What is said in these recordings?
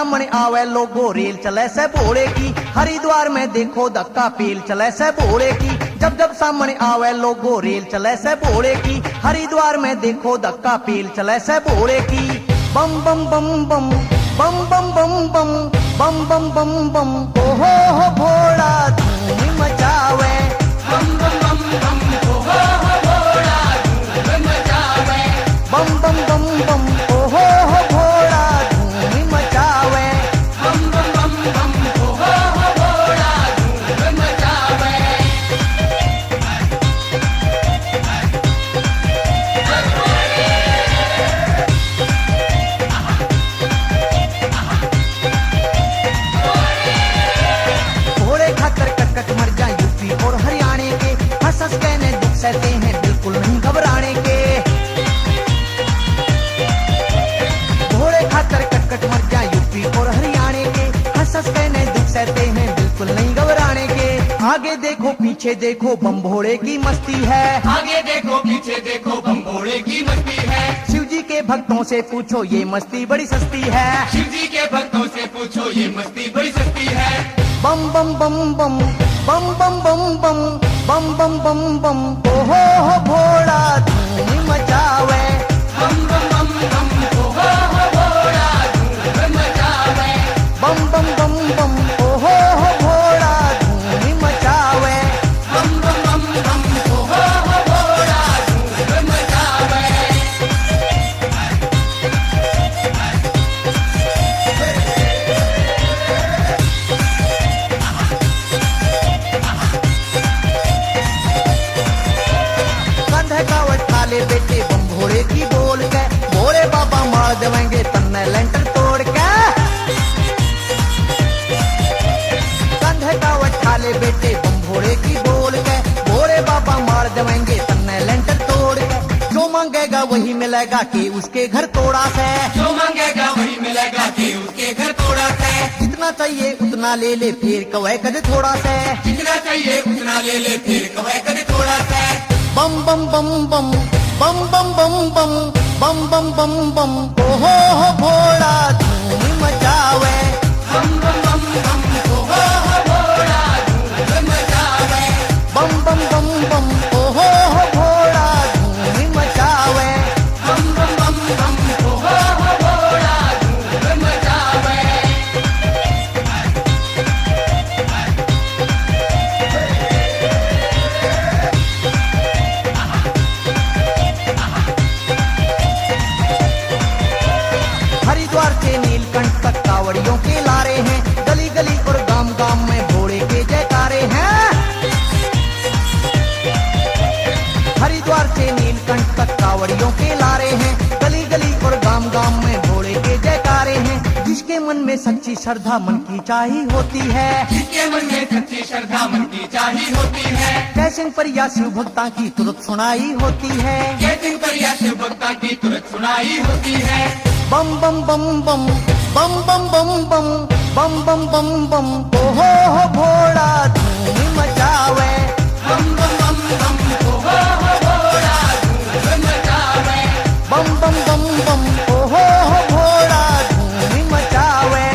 सामने आवे लोगो रेल चले से भोले की, हरिद्वार में देखो धक्का पेल चले से भोले की। जब जब सामने आवे लोगो रेल चले से भोले की, हरिद्वार में देखो धक्का पेल चले से भोले की। बम बम बम बम बम बम बम बम बम बम बम बम ओहो हो भोला धूम मचावे। बम बम बम बम ओहो हो भोला धूम मचावे। बम बम बम बम ओहो हो भोला धूम मचावे। बम बम बम बम ओहो हो भोला धूम मचावे। भोले खाकर कटकट मर जाए यूपी और हरियाणे के, हंस हंस कहने दुख सहते हैं बिल्कुल नहीं घबराने के। भोले खाकर कटकट मर जाए यूपी और हरियाणे के, हंस हंस कहने दुख सहते हैं बिल्कुल नहीं घबराने के। आगे देखो पीछे देखो बम भोले की मस्ती है। आगे देखो पीछे देखो बम भोले की मस्ती है। शिव जी के भक्तों से पूछो ये मस्ती बड़ी सस्ती है। शिव जी के भक्तों से पूछो ये मस्ती बड़ी सस्ती है। बम बम बम बम बम बम बम बम बम बम बम बम ओहो हो भोला धूम मचावे। बम बम बम बम ओहो हो भोला धूम मचावे। बम बम बम बम ओहो हो भोला धूम मचावे। बम बम बम बम ओहो हो भोला धूम मचावे। कंधे कावट खाले बेटे बम भोले की बोल के, भोले बाबा मार देवेंगे तन्ने लेंटर तोड़ के। कंधे कावट खाले बेटे बम भोले की बोल के, भोले बाबा मार देवेंगे तन्ने लेंटर तोड़ के। जो मांगेगा वही मिलेगा कि उसके घर तोड़ा से। जो मांगेगा वही मिलेगा कि उसके घर थोड़ा से। जितना चाहिए उतना ले ले फिर कवे कदे थोड़ा से। जितना चाहिए उतना ले ले फिर कवे कदे थोड़ा से। बम बम बम बम बम बम बम बम बम बम बम बम ओहो हो भोला धूम मचावे। बम बम बम बम ओहो हो भोला धूम मचावे। बम बम बम बम ओहो हो भोला धूम मचावे। बम बम बम बम ओहो हो भोला धूम मचावे। हरिद्वार से नीलकंठ तक कावड़ियों के लारे हैं, गली गली और गांव गांव में भोले के जयकारे हैं। हरिद्वार से नीलकंठ तक कावड़ियों के लारे हैं, गली गली और गांव गांव में भोले के जयकारे हैं। जिसके मन में सच्ची श्रद्धा मन की चाही होती है, जिसके मन में सच्ची श्रद्धा मन की चाही होती है। कैसे परिया शिव भक्ता की तुरंत सुनाई होती है। ये दिन पर यह शिव भक्ता की तुरंत सुनाई होती है। बम बम बम बम बम बम बम बम बम बम बम बम ओहो हो भोला धूम मचावे। बम बम बम बम ओहो हो भोला धूम मचावे। बम बम बम बम ओहो हो भोला धूम मचावे।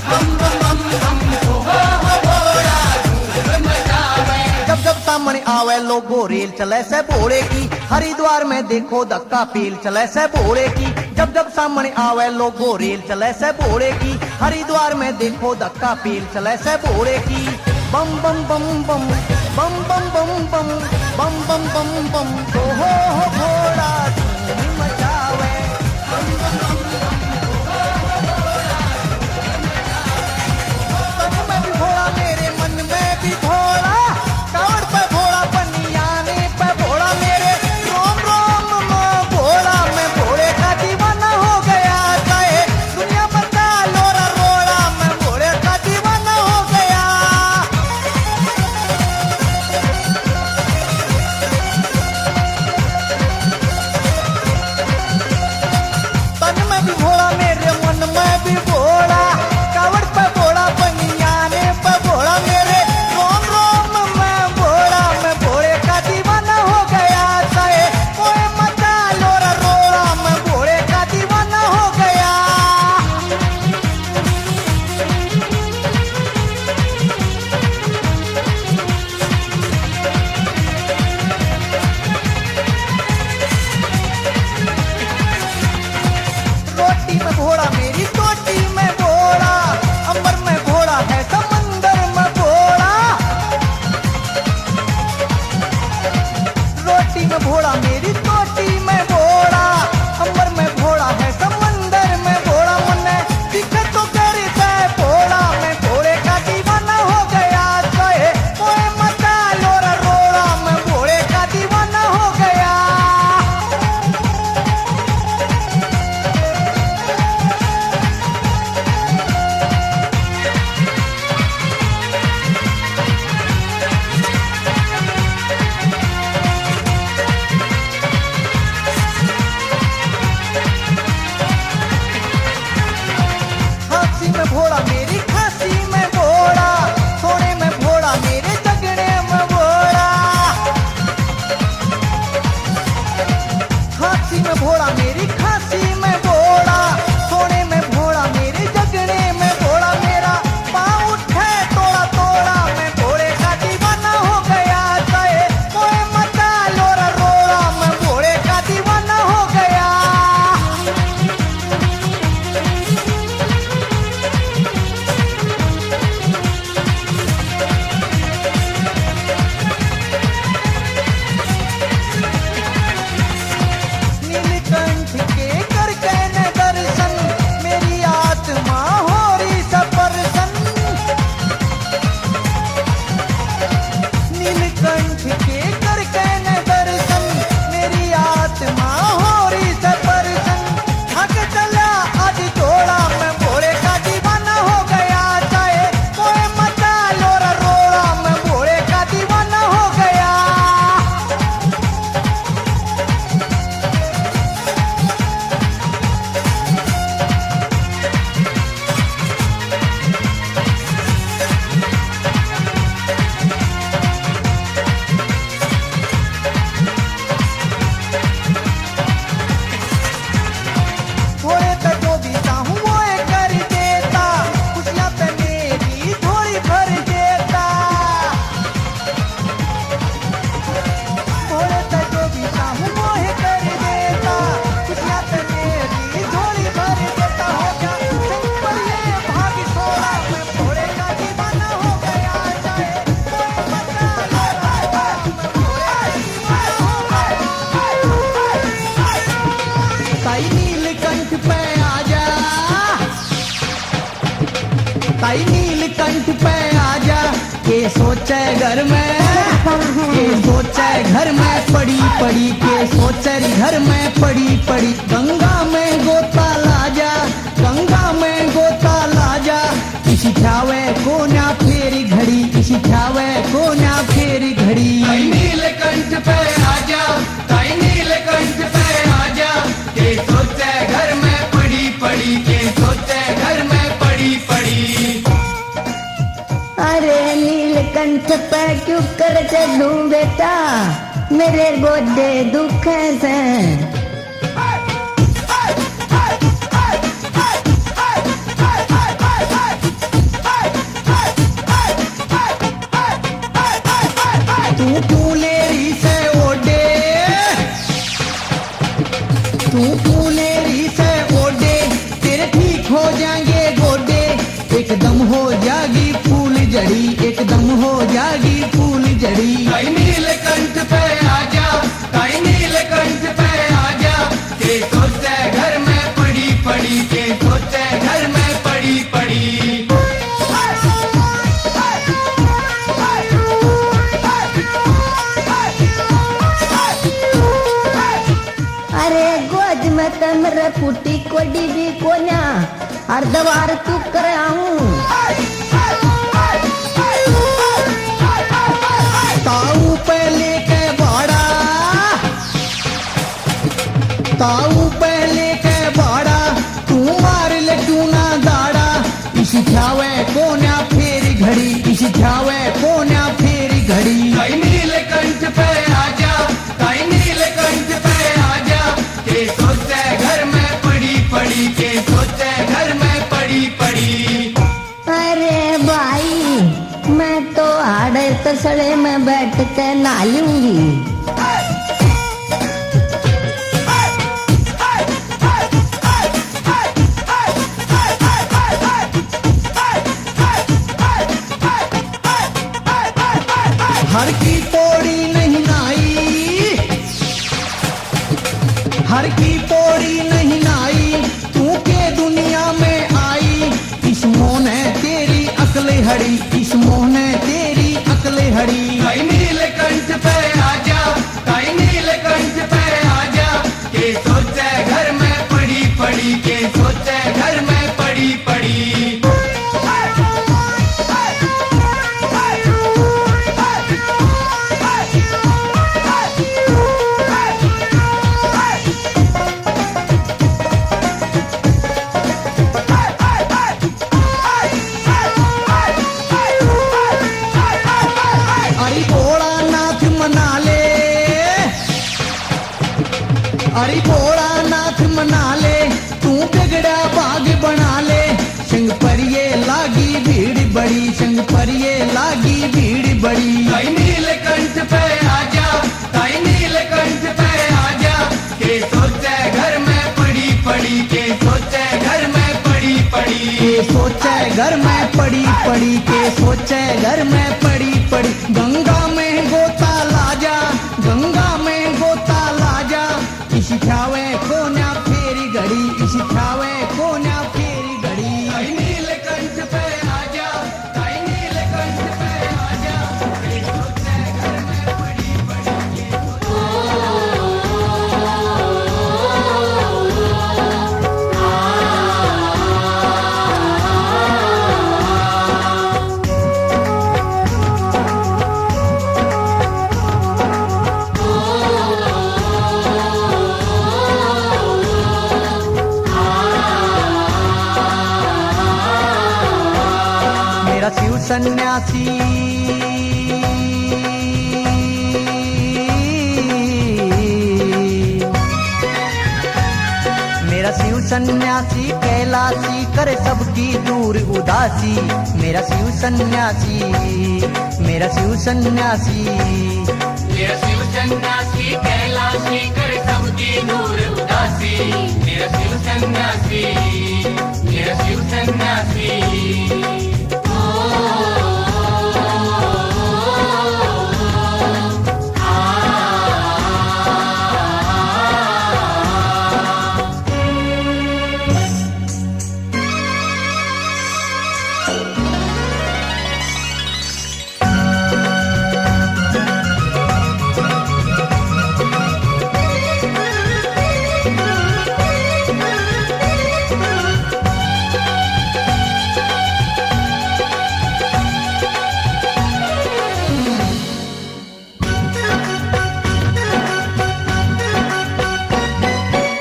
बम बम बम बम ओहो हो भोला धूम मचावे। जब जब सामने आवे लोगो रेल चले से भोले की, हरिद्वार में देखो धक्का पेल चले से भोले की। जब जब सामने आवे लोगो रेल चले से भोले की, हरिद्वार में देखो धक्का पेल चले से भोले की। बम बम बम बम बम बम बम बम बम बम बम बम ओहो हो भोला धूम मचावे। तन में भी भोला मेरे मन में भी भोला, कावड़ पे भोला पनियाने पे भोला मेरे रोम रोम माँ भोला। मैं भोले का दीवाना हो गया, चाहे दुनिया बता लोरा रोड़ा। मैं भोले का दीवाना हो गया। घोड़ा मेरी चोटी में घोड़ा, अंबर में घोड़ा है समंदर में घोड़ा। रोटी में घोड़ा मेरी चोटी में घोड़ा, अंबर में घोड़ा है समंदर में घोड़ा। मुन्ने दिखे तो करता है घोड़ा, मैं घोड़े का दीवाना हो गया। कहे कोई मचा लोरा रोड़ा, मैं घोड़े का दीवाना हो गया। खांसी में घोड़ा मेरी खांसी में घोड़ा, सोने में घोड़ा मेरे जगने में घोड़ा। खांसी में घोड़ा मेरी खांसी में घोड़ा, सोने में घोड़ा मेरे जगने में घोड़ा। मेरा पाँव उठे तोड़ा तोड़ा, मैं घोड़े का दीवाना हो गया। कहे कोई मचा लोरा रोड़ा, मैं घोड़े का दीवाना हो गया। नीलकंठ के कर कहने दर्शन, मेरी आत्मा हो रही सपरसन। नीलकंठ के कर कहने दर्शन, मेरी आत्मा हो रही सपरसन। थक चला आज जोड़ा, मैं घोड़े का दीवाना हो गया। चाहे कोई मचा लोरा रोड़ा, मैं घोड़े का दीवाना हो गया। घोड़े पे जो भी चाहूं वो ये कर देता, खुशियां पे मेरी झोली भर देता। घोड़े पे जो भी चाहूं वो ये कर देता, खुशियां पे मेरी झोली भर देता। हो गया सिंपल ये भाग छोड़ा, मैं घोड़े का दीवाना हो गया। चाहे कोई बचा लोरा, मैं घोड़े का दीवाना हो गया। ताई नीलकंठ पे आजा, ताई नीलकंठ पे आजा। के सोचे घर में, के सोचे घर में पड़ी पड़ी, के सोचे घर में पड़ी पड़ी। गंगा में गोता लाजा, गंगा में गोता लाजा। किसी ख्यावे को ना फेरी घड़ी, किसी ख्यावे को ना फेरी घड़ी। ताई नीलकंठ पे आजा, ताई नीलकंठ पे आजा। के सोचे घर में पड़ी पड़ी, के सोचे घर में पड़ी पड़ी। अरे नीलकंठ पे क्यों कर चलूं बेटा, मेरे गोदे दुख से। तू फूलेरी से ओडे, तू फूलेरी से ओडे, तेरे ठीक हो जाएंगे गोडे। एकदम हो जागी फूल जड़ी, एकदम हो जागी फूल जड़ी। ताई नीलकंठ पे आजा, ताई नीलकंठ पे आजा। के सोचे घर में पड़ी पड़ी, के सोचे घर में पड़ी पड़ी। अरे गोद में तमरे फूटी कोडी भी कोन्या, अर्धवार तू कर आऊं। ताऊ पे लेके बाड़ा, ताऊ पे लेके बाड़ा। तू मार ले तू ना दाड़ा, इसी ख्यावे कोन्या फेरी घड़ी, इसी ख्यावे कोन्या फेरी घड़ी। ताई नीलकंठ पे आजा, ताई नीलकंठ पे आजा। के सोचे घर में पड़ी पड़ी, के सोचे घर में पड़ी पड़ी। अरे भाई मैं तो आड़े तसड़े में बैठ के नहा लूंगी। घर में पड़ी पड़ी के सोचे घर में पड़ी पड़ी गंगा में गोता लाजा गंगा में गोता लाजा इसी ख्यावे कोन्या फेरी घड़ी इसी ख्यावे कोन्या फेरी घड़ी ताई नीलकंठ पे आजा ताई नीलकंठ पे आजा के सोचे घर में पड़ी पड़ी के मेरा शिव सन्यासी मेरा शिव सन्यासी कैलाशी करे सबकी दूर उदासी मेरा शिव सन्यासी मेरा शिव सन्यासी मेरा शिव सन्यासी कैलाशी कर सबकी दूर उदासी मेरा शिव सन्यासी मेरा शिव सन्यासी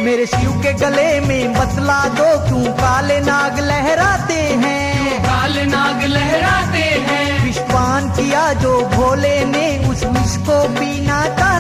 मेरे शिव के गले में बतला दो क्यों काले नाग लहराते हैं काले नाग लहराते हैं विषपान किया जो भोले ने उस विष को पीना चाहते